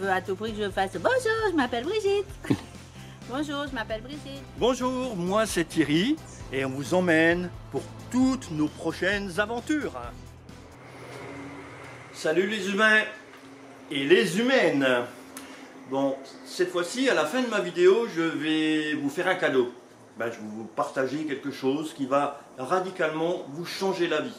veux à tout prix que je fasse bonjour, je m'appelle Brigitte. Bonjour, je m'appelle Brigitte. Bonjour, moi c'est Thierry et on vous emmène pour toutes nos prochaines aventures. Salut les humains et les humaines. Bon, cette fois-ci, à la fin de ma vidéo, je vais vous faire un cadeau. Je vais vous partager quelque chose qui va radicalement vous changer la vie.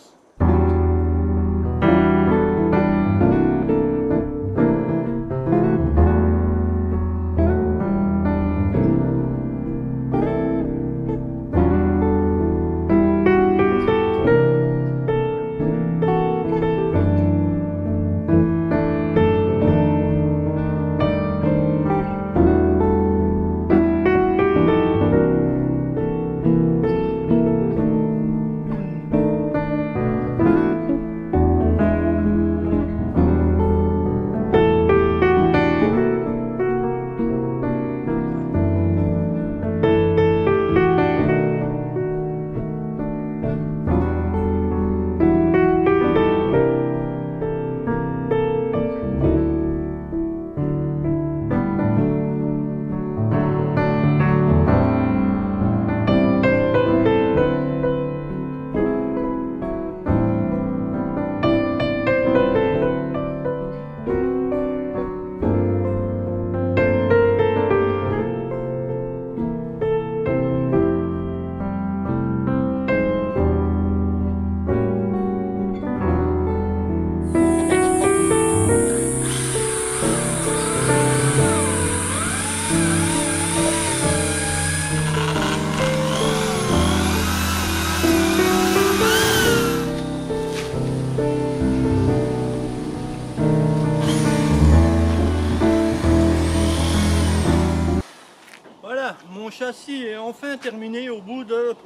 Voilà, mon châssis est enfin terminé au bout de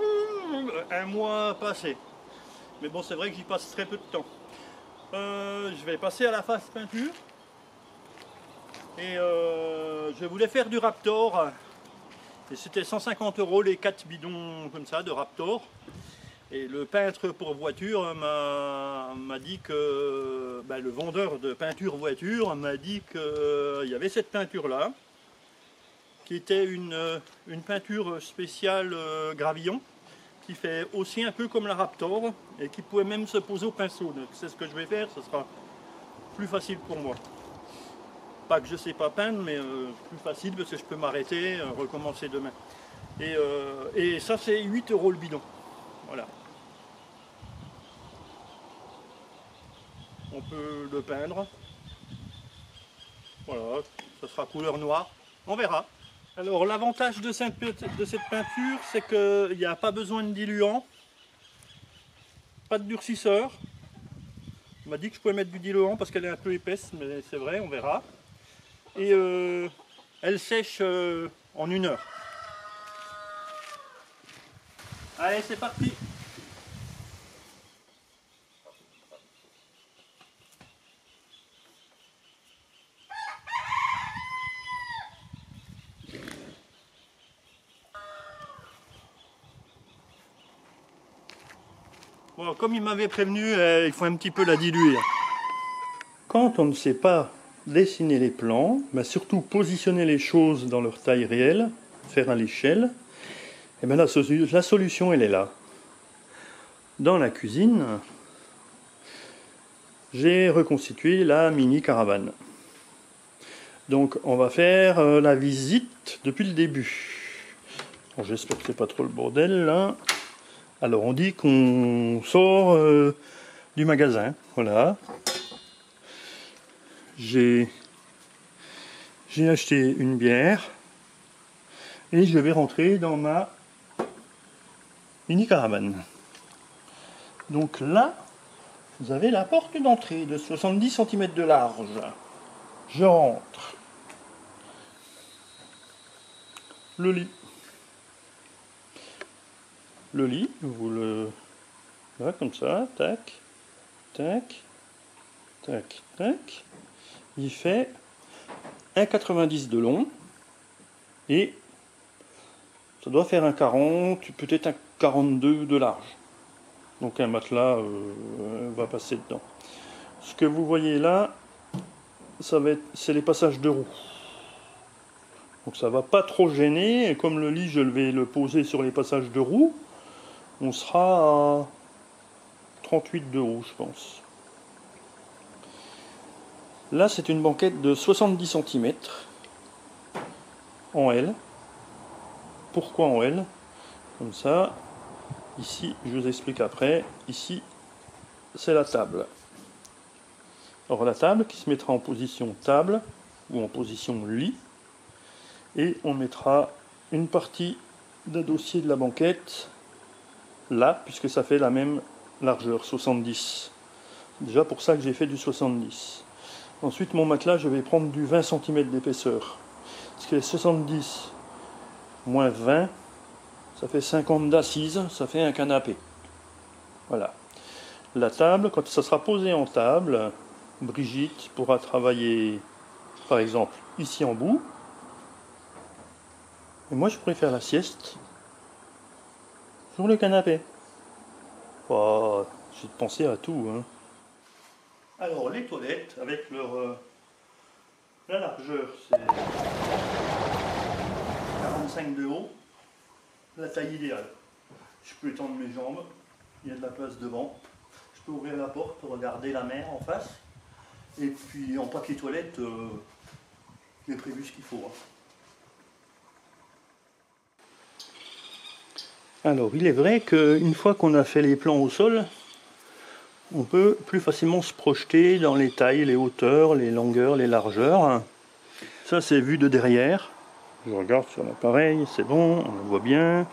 un mois passé. Mais bon, c'est vrai que j'y passe très peu de temps. Je vais passer à la phase peinture. Et je voulais faire du Raptor. Et c'était 150 € les 4 bidons comme ça de Raptor. Et le peintre pour voiture m'a dit que... le vendeur de peinture voiture m'a dit qu'il y avait cette peinture-là, qui était une peinture spéciale gravillon, qui fait aussi un peu comme la Raptor, et qui pouvait même se poser au pinceau. Donc c'est ce que je vais faire, ce sera plus facile pour moi. Pas que je ne sais pas peindre, mais plus facile parce que je peux m'arrêter, recommencer demain. Et ça c'est 8 € le bidon. Voilà. On peut le peindre. Voilà, ça sera couleur noire. On verra. Alors l'avantage de cette peinture, c'est qu'il n'y a pas besoin de diluant, pas de durcisseur. On m'a dit que je pouvais mettre du diluant parce qu'elle est un peu épaisse, mais c'est vrai, on verra. Et elle sèche en 1 heure. Allez, c'est parti! Bon, comme il m'avait prévenu, il faut un petit peu la diluer. Quand on ne sait pas dessiner les plans, surtout positionner les choses dans leur taille réelle, faire à l'échelle, et bien la solution elle est là. Dans la cuisine, j'ai reconstitué la mini caravane. Donc on va faire la visite depuis le début. Bon, j'espère que c'est pas trop le bordel là. Alors on dit qu'on sort du magasin, voilà. J'ai acheté une bière et je vais rentrer dans ma mini caravane. Donc là, vous avez la porte d'entrée de 70 cm de large. Je rentre. Le lit. Le lit, vous le... Voilà, comme ça, tac, tac, tac, tac. Il fait 1,90 de long et ça doit faire un 40, peut-être un 42 de large. Donc un matelas va passer dedans. Ce que vous voyez là, c'est les passages de roues. Donc ça va pas trop gêner, et comme le lit je vais le poser sur les passages de roues, on sera à 38 de haut, je pense. Là c'est une banquette de 70 cm en L. Pourquoi en L? Comme ça, ici je vous explique après, ici c'est la table. Alors la table qui se mettra en position table ou en position lit, et on mettra une partie d'un dossier de la banquette là, puisque ça fait la même largeur, 70. Déjà pour ça que j'ai fait du 70. Ensuite mon matelas, je vais prendre du 20 cm d'épaisseur, parce que les 70 moins 20, ça fait 50 d'assises, ça fait un canapé. Voilà. La table, quand ça sera posé en table, Brigitte pourra travailler par exemple ici en bout. Et moi je pourrais faire la sieste sur le canapé. Oh, j'ai pensé à tout. Hein. Alors les toilettes avec leur la largeur c'est 45 de haut, la taille idéale. Je peux étendre mes jambes, il y a de la place devant. Je peux ouvrir la porte pour regarder la mer en face. Et puis en papier toilette, j'ai prévu ce qu'il faut. Hein. Alors, il est vrai qu'une fois qu'on a fait les plans au sol, on peut plus facilement se projeter dans les tailles, les hauteurs, les longueurs, les largeurs. Ça, c'est vu de derrière. Je regarde sur l'appareil, c'est bon, on le voit bien.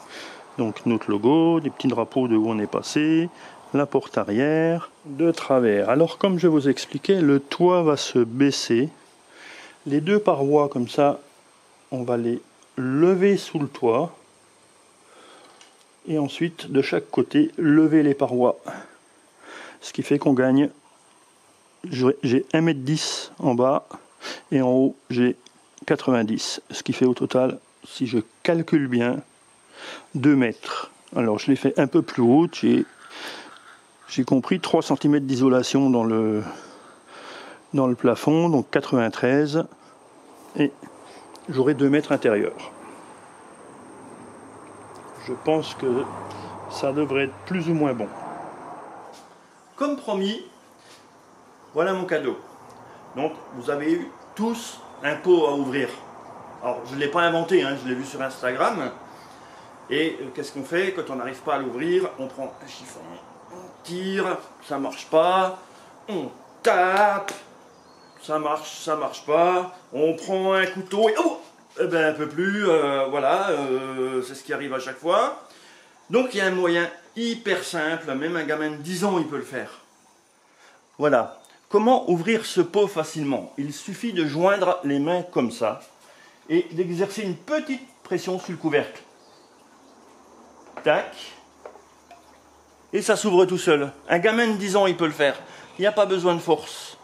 Donc, notre logo, des petits drapeaux de où on est passé, la porte arrière, de travers. Alors, comme je vous expliquais, le toit va se baisser. Les deux parois, comme ça, on va les lever sous le toit. Et ensuite de chaque côté lever les parois, ce qui fait qu'on gagne, j'ai 1,10 m en bas et en haut j'ai 90, ce qui fait au total, si je calcule bien, 2 mètres. Alors je l'ai fait un peu plus haute, j'ai compris 3 cm d'isolation dans le plafond, donc 93, et j'aurai 2 mètres intérieurs. Je pense que ça devrait être plus ou moins bon. Comme promis, voilà mon cadeau. Donc vous avez eu tous un pot à ouvrir. Alors je ne l'ai pas inventé, hein, je l'ai vu sur Instagram. Et qu'est-ce qu'on fait quand on n'arrive pas à l'ouvrir? On prend un chiffon, on tire, ça marche pas, on tape, ça marche pas, on prend un couteau et oh, eh ben, un peu plus, voilà, c'est ce qui arrive à chaque fois. Donc il y a un moyen hyper simple, même un gamin de 10 ans il peut le faire. Voilà. Comment ouvrir ce pot facilement? Il suffit de joindre les mains comme ça et d'exercer une petite pression sur le couvercle. Tac. Et ça s'ouvre tout seul. Un gamin de 10 ans il peut le faire. Il n'y a pas besoin de force.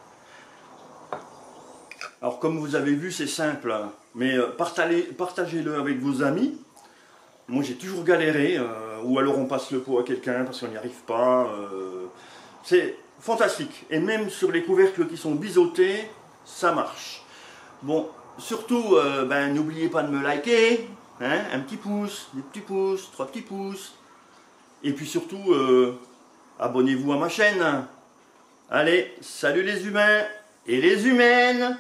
Alors comme vous avez vu, c'est simple, hein. Mais partagez-le avec vos amis. Moi j'ai toujours galéré, ou alors on passe le pot à quelqu'un parce qu'on n'y arrive pas. C'est fantastique. Et même sur les couvercles qui sont biseautés, ça marche. Bon, surtout, n'oubliez pas de me liker, hein, un petit pouce, des petits pouces, 3 petits pouces. Et puis surtout, abonnez-vous à ma chaîne. Allez, salut les humains et les humaines!